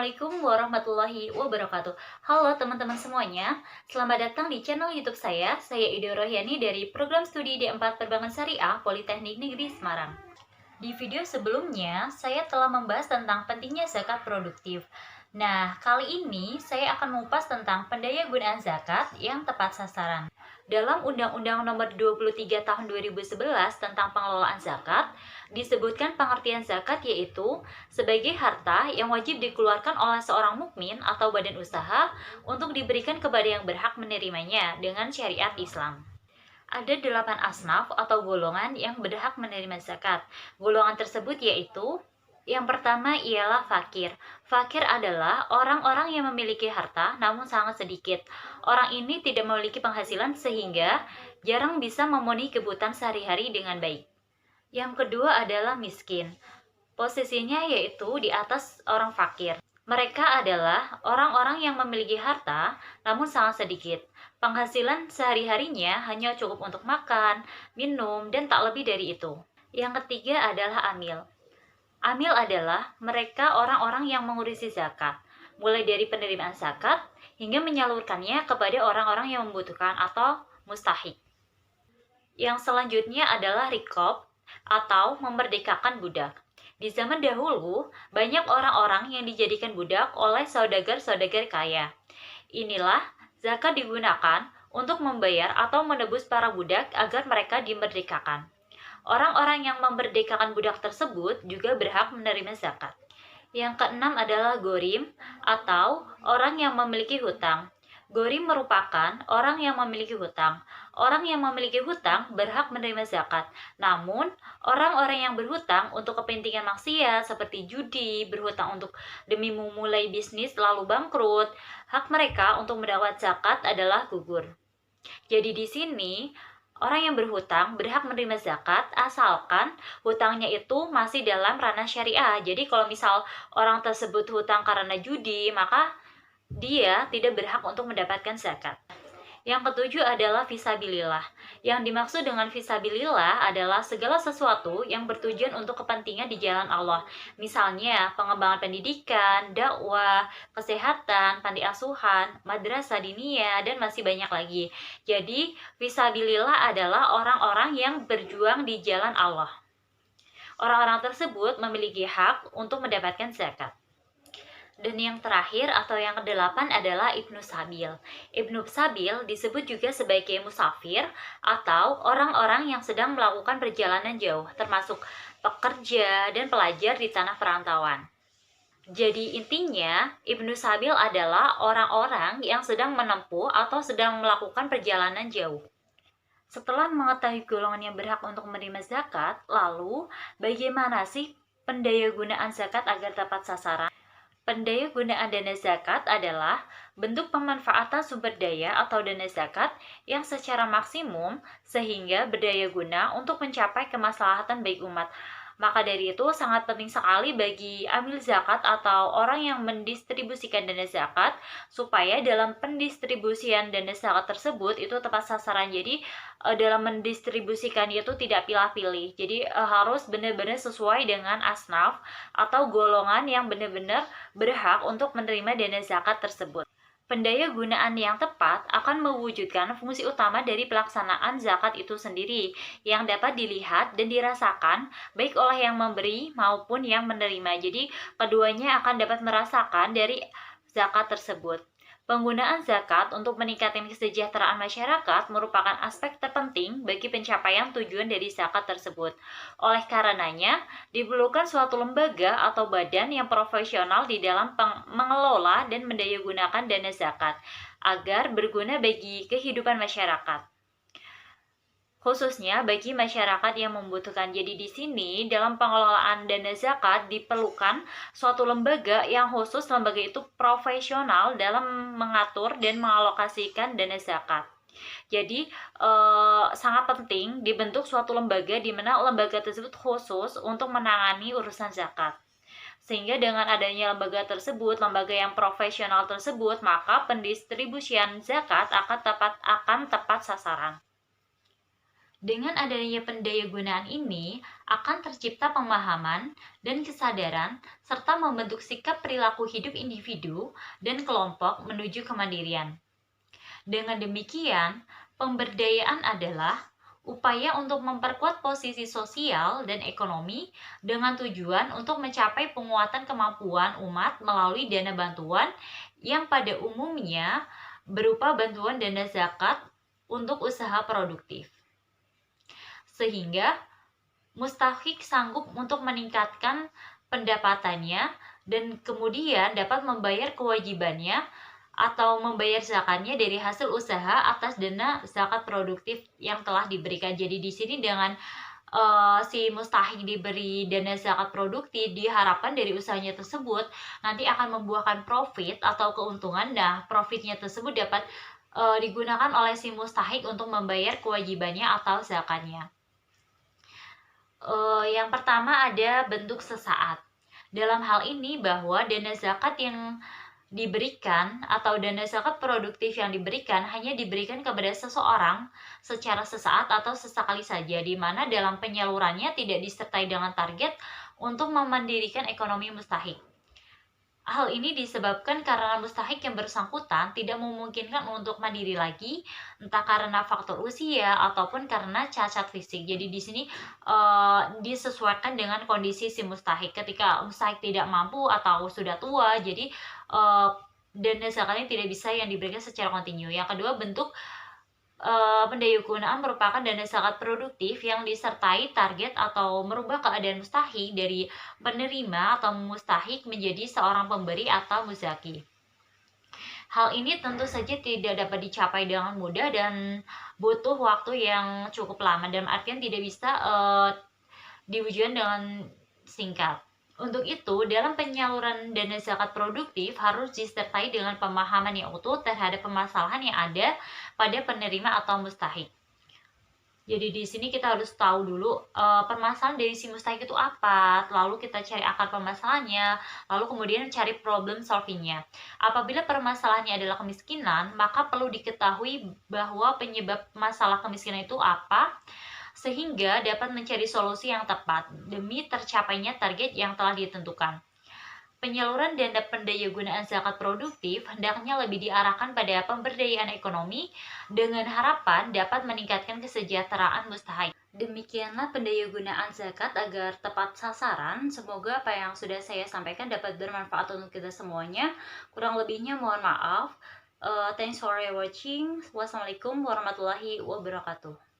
Assalamualaikum warahmatullahi wabarakatuh. Halo teman-teman semuanya, selamat datang di channel YouTube saya Ido Rohyani dari program studi D4 Perbankan Syariah Politeknik Negeri Semarang. Di video sebelumnya, saya telah membahas tentang pentingnya zakat produktif. Nah, kali ini saya akan mengupas tentang pendayagunaan zakat yang tepat sasaran. Dalam Undang-Undang Nomor 23 Tahun 2011 tentang pengelolaan zakat, disebutkan pengertian zakat yaitu sebagai harta yang wajib dikeluarkan oleh seorang mukmin atau badan usaha untuk diberikan kepada yang berhak menerimanya dengan syariat Islam. Ada 8 asnaf atau golongan yang berhak menerima zakat. Golongan tersebut yaitu yang pertama ialah fakir. Fakir adalah orang-orang yang memiliki harta namun sangat sedikit. Orang ini tidak memiliki penghasilan sehingga jarang bisa memenuhi kebutuhan sehari-hari dengan baik. Yang kedua adalah miskin. Posisinya yaitu di atas orang fakir. Mereka adalah orang-orang yang memiliki harta namun sangat sedikit. Penghasilan sehari-harinya hanya cukup untuk makan, minum, dan tak lebih dari itu. Yang ketiga adalah amil. Amil adalah mereka orang-orang yang mengurusi zakat, mulai dari penerimaan zakat hingga menyalurkannya kepada orang-orang yang membutuhkan atau mustahik. Yang selanjutnya adalah rikob atau memerdekakan budak. Di zaman dahulu, banyak orang-orang yang dijadikan budak oleh saudagar-saudagar kaya. Inilah zakat digunakan untuk membayar atau menebus para budak agar mereka dimerdekakan. Orang-orang yang memerdekakan budak tersebut juga berhak menerima zakat. Yang keenam adalah gorim atau orang yang memiliki hutang. Gorim merupakan orang yang memiliki hutang. Orang yang memiliki hutang berhak menerima zakat. Namun, orang-orang yang berhutang untuk kepentingan maksiat seperti judi, berhutang untuk demi memulai bisnis lalu bangkrut, hak mereka untuk mendapat zakat adalah gugur. Jadi di sini orang yang berhutang berhak menerima zakat asalkan hutangnya itu masih dalam ranah syariah. Jadi kalau misal orang tersebut hutang karena judi, maka dia tidak berhak untuk mendapatkan zakat. Yang ketujuh adalah fisabilillah. Yang dimaksud dengan fisabilillah adalah segala sesuatu yang bertujuan untuk kepentingan di jalan Allah. Misalnya pengembangan pendidikan, dakwah, kesehatan, panti asuhan, madrasah diniyah, dan masih banyak lagi. Jadi fisabilillah adalah orang-orang yang berjuang di jalan Allah. Orang-orang tersebut memiliki hak untuk mendapatkan zakat. Dan yang terakhir atau yang kedelapan adalah Ibnu Sabil. Ibnu Sabil disebut juga sebagai musafir atau orang-orang yang sedang melakukan perjalanan jauh, termasuk pekerja dan pelajar di tanah perantauan. Jadi intinya, Ibnu Sabil adalah orang-orang yang sedang menempuh atau sedang melakukan perjalanan jauh. Setelah mengetahui golongan yang berhak untuk menerima zakat, lalu bagaimana sih pendayagunaan zakat agar tepat sasaran? Pendayagunaan dana zakat adalah bentuk pemanfaatan sumber daya atau dana zakat yang secara maksimum sehingga berdaya guna untuk mencapai kemaslahatan baik umat. Maka dari itu sangat penting sekali bagi amil zakat atau orang yang mendistribusikan dana zakat supaya dalam pendistribusian dana zakat tersebut itu tepat sasaran. Jadi dalam mendistribusikan itu tidak pilih-pilih. Jadi harus benar-benar sesuai dengan asnaf atau golongan yang benar-benar berhak untuk menerima dana zakat tersebut. Pendayagunaan yang tepat akan mewujudkan fungsi utama dari pelaksanaan zakat itu sendiri yang dapat dilihat dan dirasakan baik oleh yang memberi maupun yang menerima. Jadi keduanya akan dapat merasakan dari zakat tersebut. Penggunaan zakat untuk meningkatkan kesejahteraan masyarakat merupakan aspek terpenting bagi pencapaian tujuan dari zakat tersebut. Oleh karenanya, diperlukan suatu lembaga atau badan yang profesional di dalam mengelola dan mendayagunakan dana zakat agar berguna bagi kehidupan masyarakat, khususnya bagi masyarakat yang membutuhkan. Jadi di sini dalam pengelolaan dana zakat diperlukan suatu lembaga yang khusus. Lembaga itu profesional dalam mengatur dan mengalokasikan dana zakat. Jadi sangat penting dibentuk suatu lembaga di mana lembaga tersebut khusus untuk menangani urusan zakat. Sehingga dengan adanya lembaga tersebut, lembaga yang profesional tersebut, maka pendistribusian zakat akan tepat sasaran. Dengan adanya pendayagunaan ini, akan tercipta pemahaman dan kesadaran serta membentuk sikap perilaku hidup individu dan kelompok menuju kemandirian. Dengan demikian, pemberdayaan adalah upaya untuk memperkuat posisi sosial dan ekonomi dengan tujuan untuk mencapai penguatan kemampuan umat melalui dana bantuan yang pada umumnya berupa bantuan dana zakat untuk usaha produktif. Sehingga mustahik sanggup untuk meningkatkan pendapatannya dan kemudian dapat membayar kewajibannya atau membayar zakatnya dari hasil usaha atas dana zakat produktif yang telah diberikan. Jadi di sini dengan si mustahik diberi dana zakat produktif, diharapkan dari usahanya tersebut nanti akan membuahkan profit atau keuntungan. Nah, profitnya tersebut dapat digunakan oleh si mustahik untuk membayar kewajibannya atau zakatnya. Yang pertama ada bentuk sesaat. Dalam hal ini bahwa dana zakat yang diberikan atau dana zakat produktif yang diberikan hanya diberikan kepada seseorang secara sesaat atau sesekali saja, di mana dalam penyalurannya tidak disertai dengan target untuk memandirikan ekonomi mustahik. Hal ini disebabkan karena mustahik yang bersangkutan tidak memungkinkan untuk mandiri lagi, entah karena faktor usia ataupun karena cacat fisik. Jadi di sini disesuaikan dengan kondisi si mustahik. Ketika mustahik tidak mampu atau sudah tua, jadi dana zakatnya tidak bisa yang diberikan secara kontinu. Yang kedua, bentuk pendayagunaan merupakan dana zakat produktif yang disertai target atau merubah keadaan mustahik dari penerima atau mustahik menjadi seorang pemberi atau muzaki. Hal ini tentu saja tidak dapat dicapai dengan mudah dan butuh waktu yang cukup lama, dalam artian tidak bisa diwujudkan dengan singkat. Untuk itu, dalam penyaluran dana zakat produktif harus disertai dengan pemahaman yang utuh terhadap permasalahan yang ada pada penerima atau mustahik. Jadi di sini kita harus tahu dulu permasalahan dari si mustahik itu apa, lalu kita cari akar permasalahannya, lalu kemudian cari problem solvingnya. Apabila permasalahannya adalah kemiskinan, maka perlu diketahui bahwa penyebab masalah kemiskinan itu apa, sehingga dapat mencari solusi yang tepat demi tercapainya target yang telah ditentukan. Penyaluran dana pendayagunaan zakat produktif hendaknya lebih diarahkan pada pemberdayaan ekonomi dengan harapan dapat meningkatkan kesejahteraan mustahik. Demikianlah pendayagunaan zakat agar tepat sasaran. Semoga apa yang sudah saya sampaikan dapat bermanfaat untuk kita semuanya. Kurang lebihnya mohon maaf. Thanks for watching. Wassalamualaikum warahmatullahi wabarakatuh.